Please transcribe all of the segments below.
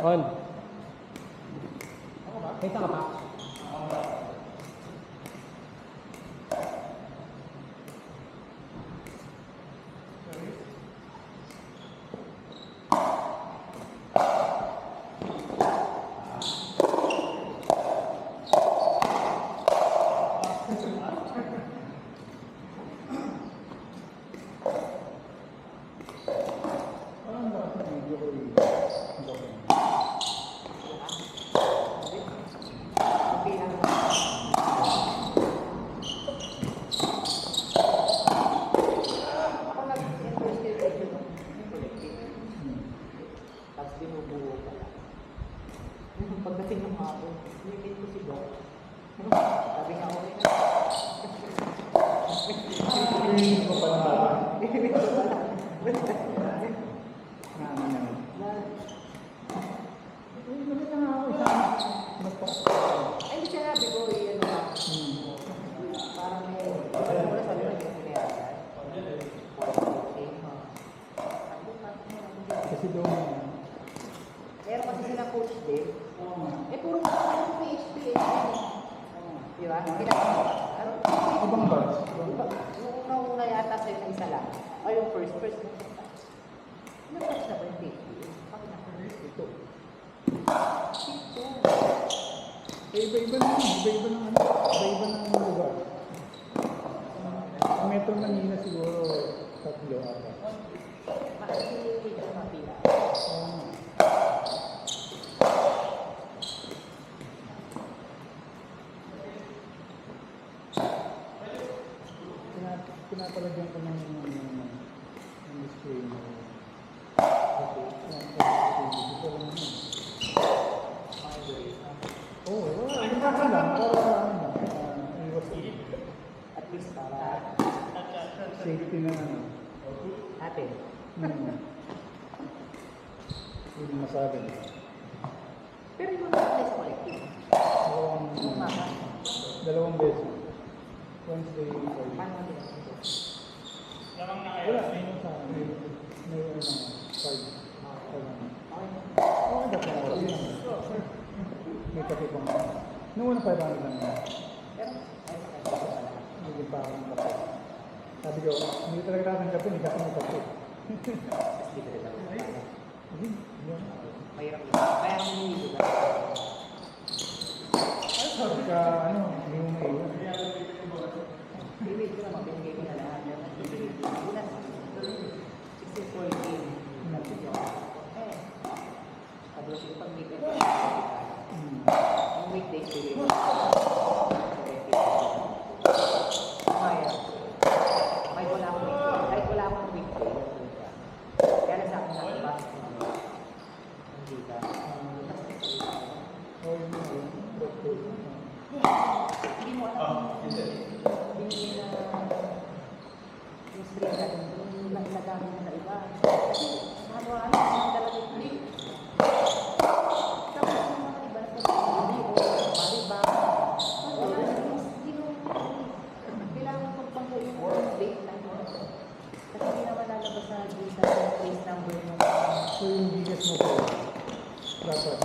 On. Kita ka pa? Pagdating ng hapon, limit ko si Doc. Sabi nga ako nila. Limit ko pala. Limit ko pala. Limit na nga ako Ay, hindi siya nabi ko, ano ba? Parang may, parang mula sabi ko, hindi na yata. kasi doon. Meron kasi sila coach din. Puro PHP. Di ba? Ibang bars. Yung una yata sa'yo na isa lang. O yung first. Ilang batch na ba yung PHP? Ito. Ito. Iba-iba na yun. Iba-iba ng ano. Iba-iba ng lugar. Sa Metro Manila siguro 3 ata. Hindi ka mapila. Pinapalagyan ko ng display mo. Oo, hindi ka lang. Para iwas At least para safety na ano. natin. Hindi masabi. Pero yung mga nakalay sa collective. Dalawang beses. Wednesday, Friday. Paano natin ito? Wala, ayun sa may ano, card. Okay, dapat na oras yun. May kape pang nung una 500 lang yun. Hindi pa ako ng kape. Sabi ko, hindi talaga natin kape, hindi kasi may kape. Hindi, yun. Mahirap yun. Kaya ang hindi ba? Sabi ka, ano, hindi mo may iwan. Bibig ko naman, binigay ko na lahat. Una, 64 game. Sabi ko, pag weekend, yung weekdays ko yun. Kahit wala akong weekday. Kaya lang sa akin nakabas ko. Hindi ka. Oh, yun na yun. Hindi mo alam. Binigay na yung stream na yung nagamit na sa iba. Kasi ano-ano, yung talagang free. Tapos yung mga iba na pag-ibig o pariba. Kailangan pagpangko yung date lang. Kasi hindi naman lalabas na dito sa place number mo. So yung biggest mo po, dapat,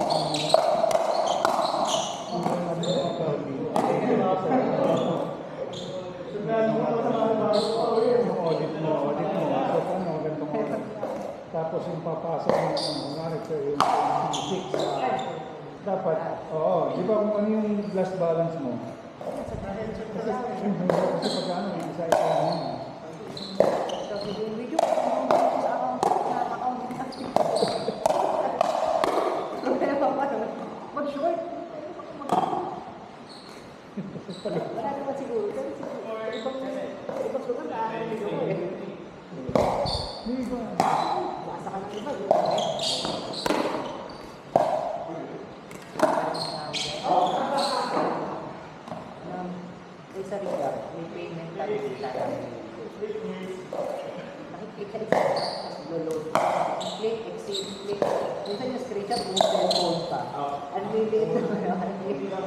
tapos yung papasok ng mga yung 6 dapat, oo, di ba kung ano yung glass balance mo? Kasi pagkano, isa-isa yun. Tapos yung video ko, sa account mag-short. Wala naman siguro. Pero siguro, ibang lugar na nandito ko eh. Di ba? Basa ka ng iba, di ba? Isa rin ka, may payment ka rin kita. Nakiklik ka rin sa tapos lolo. Click, exit, click. Minsan yung screenshot, yung cellphone pa. Ang liliit na. Ang liliit na.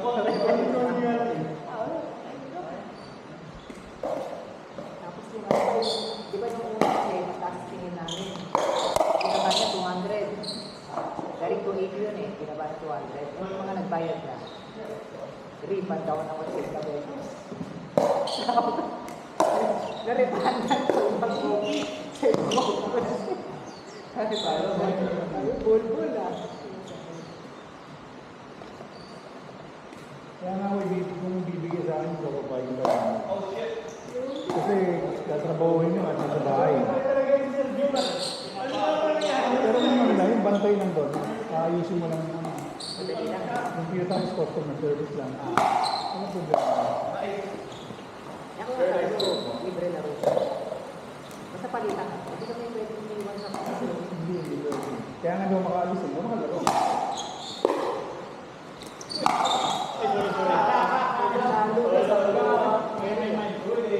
Tapos yung ano, di ba nung una kasi mataas tingin namin. Pinaba niya 200. Galing 280 yun eh, pinaba na 200. Yung mga nagbayad na. Refund daw na 80 pesos. Naripahan na ito yung mag-movie. Kasi parang bulbul ah. Kaya nga kung bibigay sa akin, papapayag ka lang. Kasi tatrabahuhin nyo at nasa bahay. Pero kung ano lang, yung bantay lang doon, ayusin mo lang yung computer customer service lang. Ano problema? Ako nga tayo, libre na rin. Basta palitan ka. Hindi kami pwede umiwan sa mga. Hindi. Kaya nga daw makaalis eh, makalaro. Lalo na sa mga Pwede.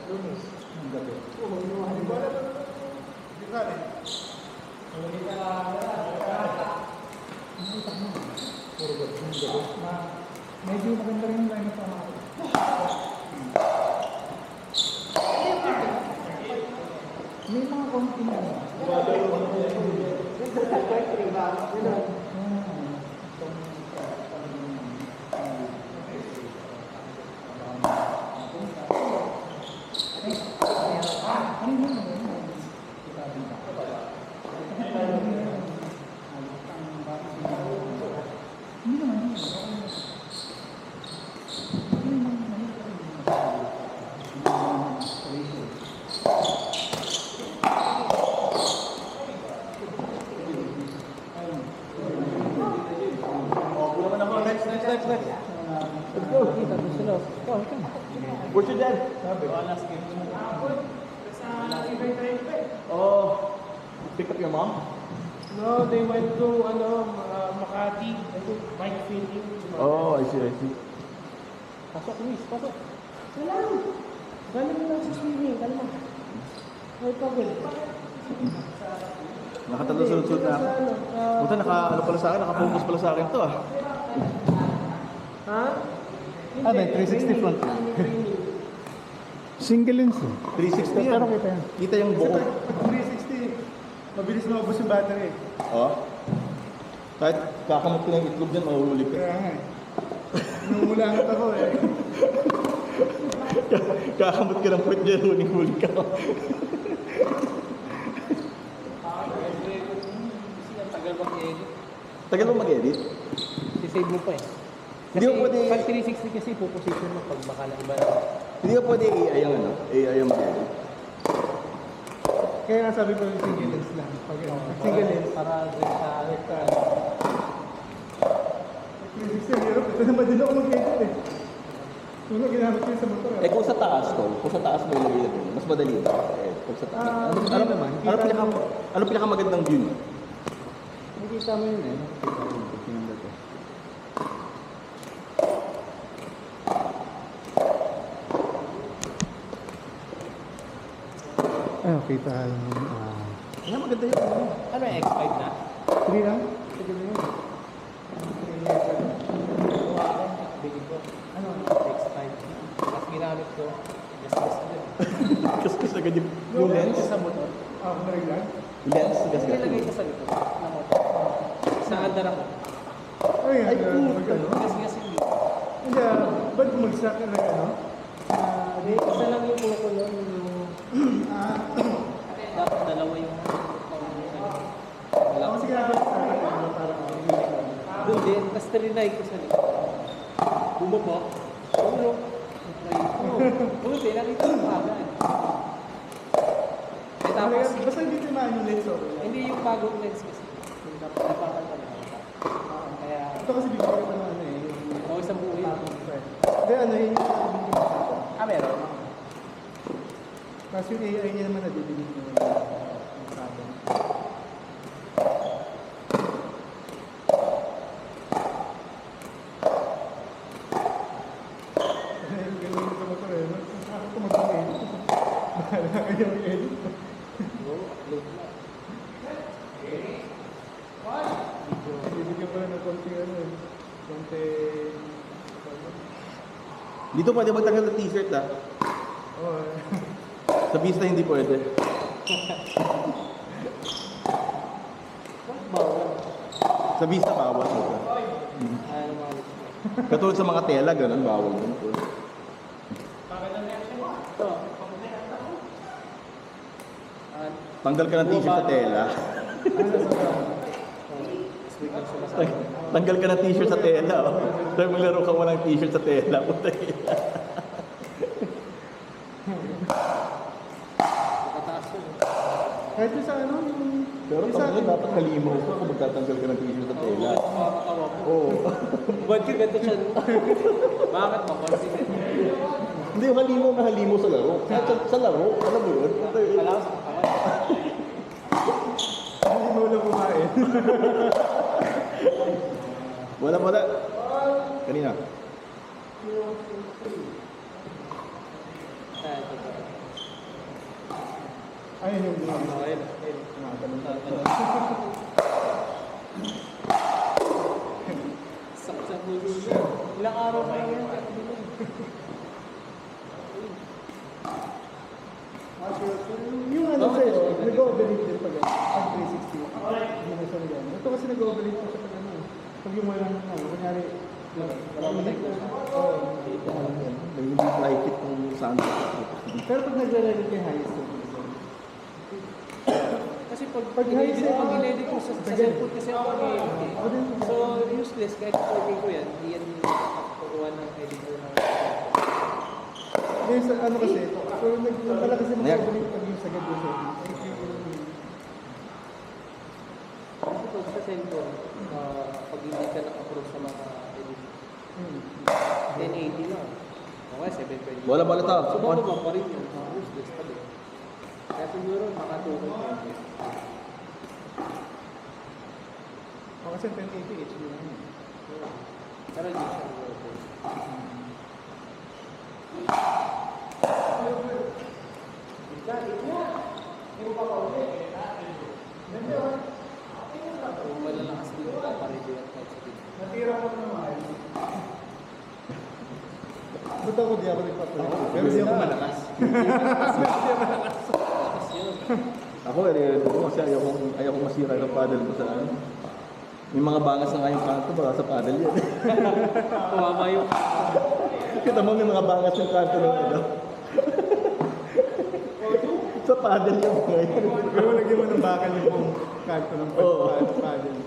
Lunes. Ang gabi. Puro gabi. Ang gabi. Medyo maganda rin yung line up ako. May mga konti na. Where's your dad? Sabi. Oh, pick up your mom? No, they went to Makati. Bike fitting. Oh, I see. Pasok, Luis, pasok. Wala. Galing lang sa swimming. Kalma. May pagod. Nakatalon-sunod na ako. Buta, ano pala sa akin, nakafocus pala sa akin to ah. Ha? Ah, may 360 front. Single lens eh. 360 yan. Pero kita yan. Kita yung buko. Pag 360, mabilis maubos yung battery. Oh. Kahit kakamot ko ng itlog dyan, mahululi ka. Kaya nga eh. Numulangat ako eh. Kakamot ka ng puwet dyan, huling-huli ka. Tagal bang i-edit? Tagal mo mag-edit? Si-save mo pa eh. Hindi mo pwede, Pag 360 kasi, puposition mo pag baka lang iba. hindi mo pwede AI ang ano, AI ang mag-edit. Kaya nga sabi ko yung single lens lang. Pag single lens, Para dun sa... 360 hirap. Ito naman din ako mag-edit eh. Una ginamit ko yun sa motor. Eh kung sa taas mo ilagay na mas madali ba? Eh, kung sa taas. Hindi naman. Ano pinakamagandang view niyo? Nakikita mo yun eh. Ay, kita lang. Kaya maganda yun. Ano yung X5 na? 3 lang? Sige mo yun. Bigay ko. Ano? X5. Tapos ginamit ko. Gas-gas ko din. Kasi agad yung lens. Sa motor. Ako na rin lang. Yung lens, gas-gas. Nilagay ko sa likod ng motor. Sa andar ako. Ay, Ay, ano? Gas-gas hindi. Hindi, ba't bumagsak ka ng ano? Hindi, isa lang yung kuko nun. Dapat dalawa yung... Ako sige ako sa akin. Parang Doon din, tapos trinay ko sa likod. Bumaba. Tulog. Buti, nakita ko agad. Eh tapos, basta hindi timaan yung lens okay lang. hindi yung bagong lens kasi. Yung napapatay na. Kaya, Ito kasi bibigyan ko ng ano eh. ako isang buo yun. Kasi yung AI niya naman nadidinig mo yung sabi. Ganun sa motor eh. Ako ito mag-edit. Bahala kayo mag-edit. Bibigyan ko lang ng konti ano eh. Konti... Dito pwede magtanggal ng t-shirt ah. Oh, Sa Vista hindi pwede. Bawal. Sa Vista bawal. Ano mga Katulad sa mga tela, ganun bawal. Yun. ito. Tanggal ka ng t-shirt sa tela. Tanggal ka ng t-shirt sa tela. Oh. Dahil maglaro ka walang t-shirt sa tela. Puta yun. Nakataas yun. kahit yung sa ano, yung... Pero yung sa tanggal, dapat kalimaw ka kung magtatanggal ka ng t-shirt sa tela. Makakatawa mo. Oo. Ba't ka ganito siya? Bakit mo? Confident. Hindi, yung halimaw na halimaw sa laro. Sa laro, alam mo yun? Kala ko sa katawan. hindi mo lang kumain. Wala. Kanina. Ayun yung mga Ayun. Sakit sa puso niya. Ilang araw na yan. yung ano sa'yo, nag-overlap din pag 360. Hindi na siya yan. Ito kasi nag-overlap pa siya pag ano. Pag yung walang ano, kunyari, May hindi like it kung saan. pero pag naglalagay kay highest, Kasi pag Pag high edit set, pag in-edit ko sa cellphone kasi ako mag-edit. Ako din. So useless kahit okay ko yan. Hindi yan kukuha ng editor ng Yung sa ano kasi, pero nagpala kasi mag-overlap pag yung sagad yung settings. Kasi pag sa cellphone, pag hindi ka naka-approve sa mga edit, 1080 lang. Okay, 720. Wala balata. So bababa pa rin yun. Useless pa din. Kaya siguro makatukol pa yun. O kasi 1080 HD lang yun. Pero hindi siya worth. Kung malalakas din ka, pareho yan kahit sa video. Natira ko naman. Buta ko di ako nagpapalito. Pero di ako malakas. Lakas yun. Ako, kasi ayaw ko masira yung paddle ko sa ano. May mga bangas na ngayong kanto, baka sa paddle yan. Kumama yung Kita mo, may mga bangas yung kanto ng ano. Sa paddle yung ngayon. Pero lagyan mo ng bakal yung buong kanto ng Oo. paddle.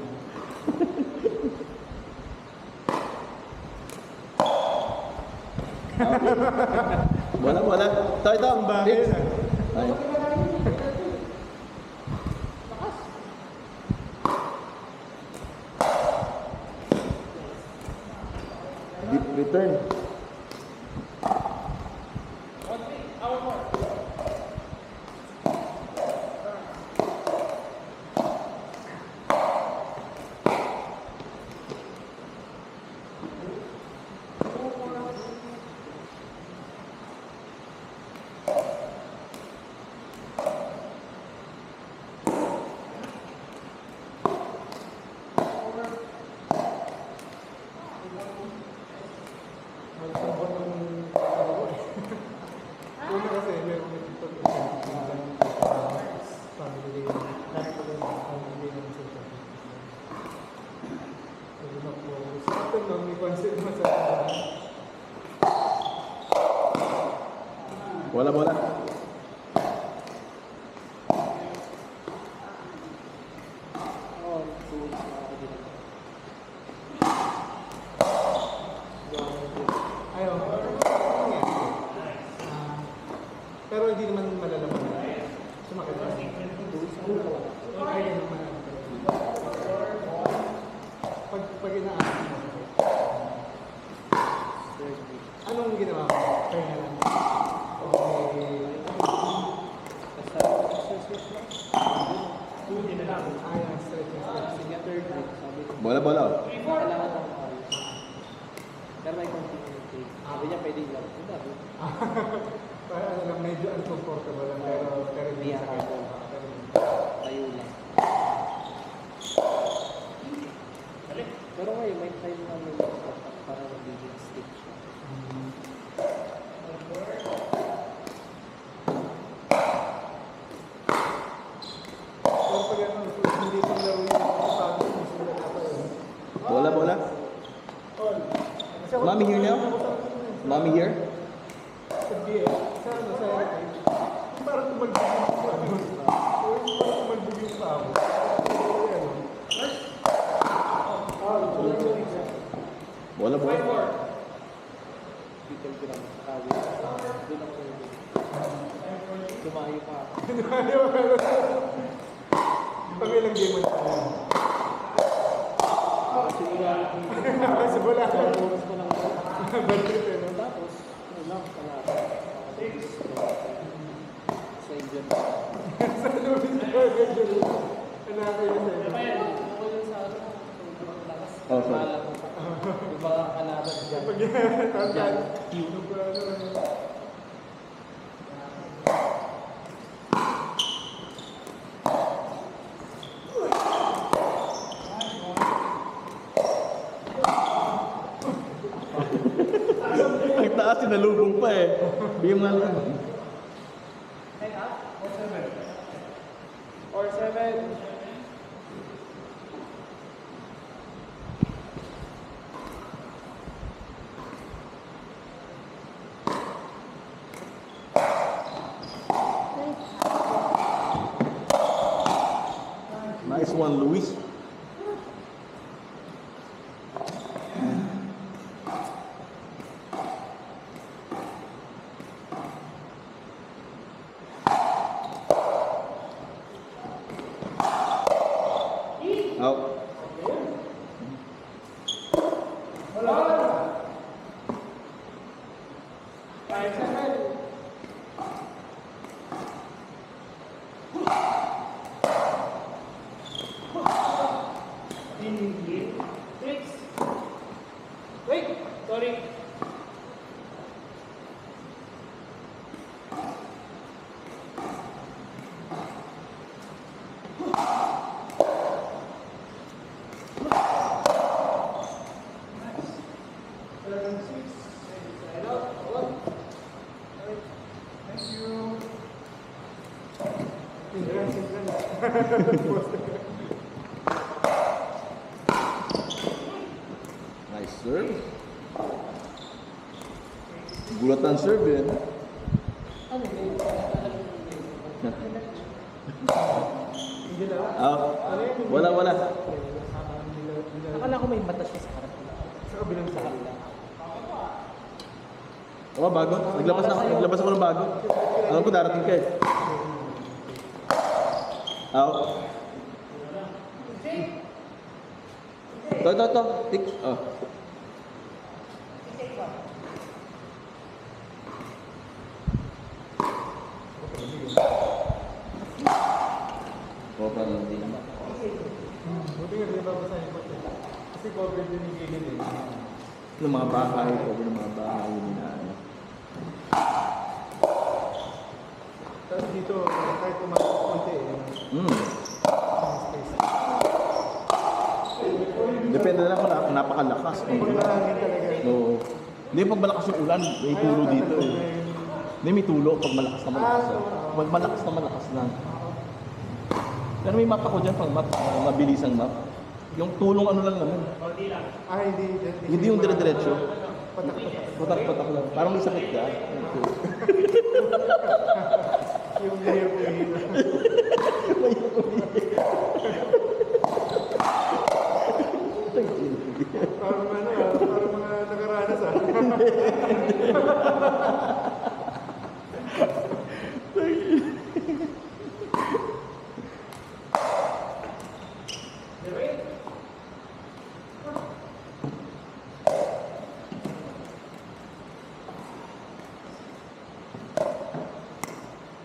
Wala. Ito. Ang bakal Next. na. Ay. Deep return. Una kasi, meron may dito family. Lahat ko lang family ng social. Pero na po, sa atin lang, may concept mo sa Wala. tools na edit. ayaw. Pero hindi naman malalaman. Sumakit ba? Ay, hindi naman. Pag inaasok mo. Anong ginawa mo? Kaya na lang. Okay. Ayan, stretch. Kasi nga third week, sabi ko, Bola. kailangan ng ayos. Pero may continuity. Sabi niya, pwede lang. Hindi. Para ano lang, medyo uncomfortable lang, pero Hindi hindi ako. sakit. Tayo lang. Pero ngayon, may time na may para magiging stick siya. Pero pag ano, hindi pang laro yung kapag sila na pa yun. Bola. Mommy here now? Mommy here? Sa BL, sa ano, sa yung parang tumalbog yung paa mo. Yung parang tumalbog yung paa mo. Bola. Peter Graham, sabi. Doon ako. Tumayo pa ako. Pangilang game mo na. Kasi wala. Kasi wala ka. Oras pa lang ako. Bad trip eh, no? Tapos, ano lang, kalata. Sa Indian. Sa loob ng medyo. Anak ko yun sa'yo. Ako yun sa ano, sobrang lakas. Oh, sorry. Kala ko. Yung mga kalata dyan. Pag tantan, yung ano. Ang taas, sinalubong pa eh. Bigyan mo nga lang. Or 7. Nice one, Luis. Out. Wait! Sorry. Nice serve. Gulat ang serve eh. Ano yun? Out. Wala. Akala ko may mata siya sa harap ko. Sa kabilang Sa kabila. Oo, bago. Naglabas ako ng bago. Alam ko darating ka eh. Out. To. Tik. Oh. Kopra lang din. Buti nga, di ba ba sa'yo pati? Kasi covered din yung gilid eh. Ng mga bahay, cover ng mga bahay, yun na ano. Tapos dito, kahit pumasok konti eh. Space. Depende na lang kung napakalakas. Pag mahangin talaga. Oo. Hindi, pag malakas yung ulan, may tulo dito eh. Hindi, may tulo pag malakas na malakas. Pag malakas na malakas lang. Pero may map ako dyan, pang map, mabilisang map. Yung tulong ano lang naman. Ah, hindi. Hindi yung dire-diretso. Patak-patak. Patak-patak lang. Parang may sakit ka. Yung layer po dito. Parang ano parang mga nakaranas ah.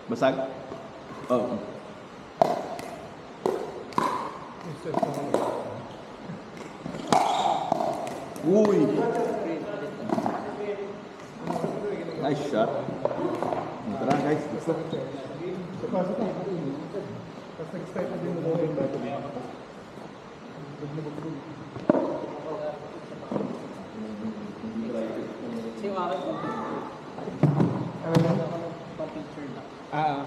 Basag? Oo. stress ako. Uy! Nice shot. Tara guys, let's go. So, pasok na. Tapos nag-start na din yung loading battery. Kasi yung akin, Ano na? pa-picture na. Ah,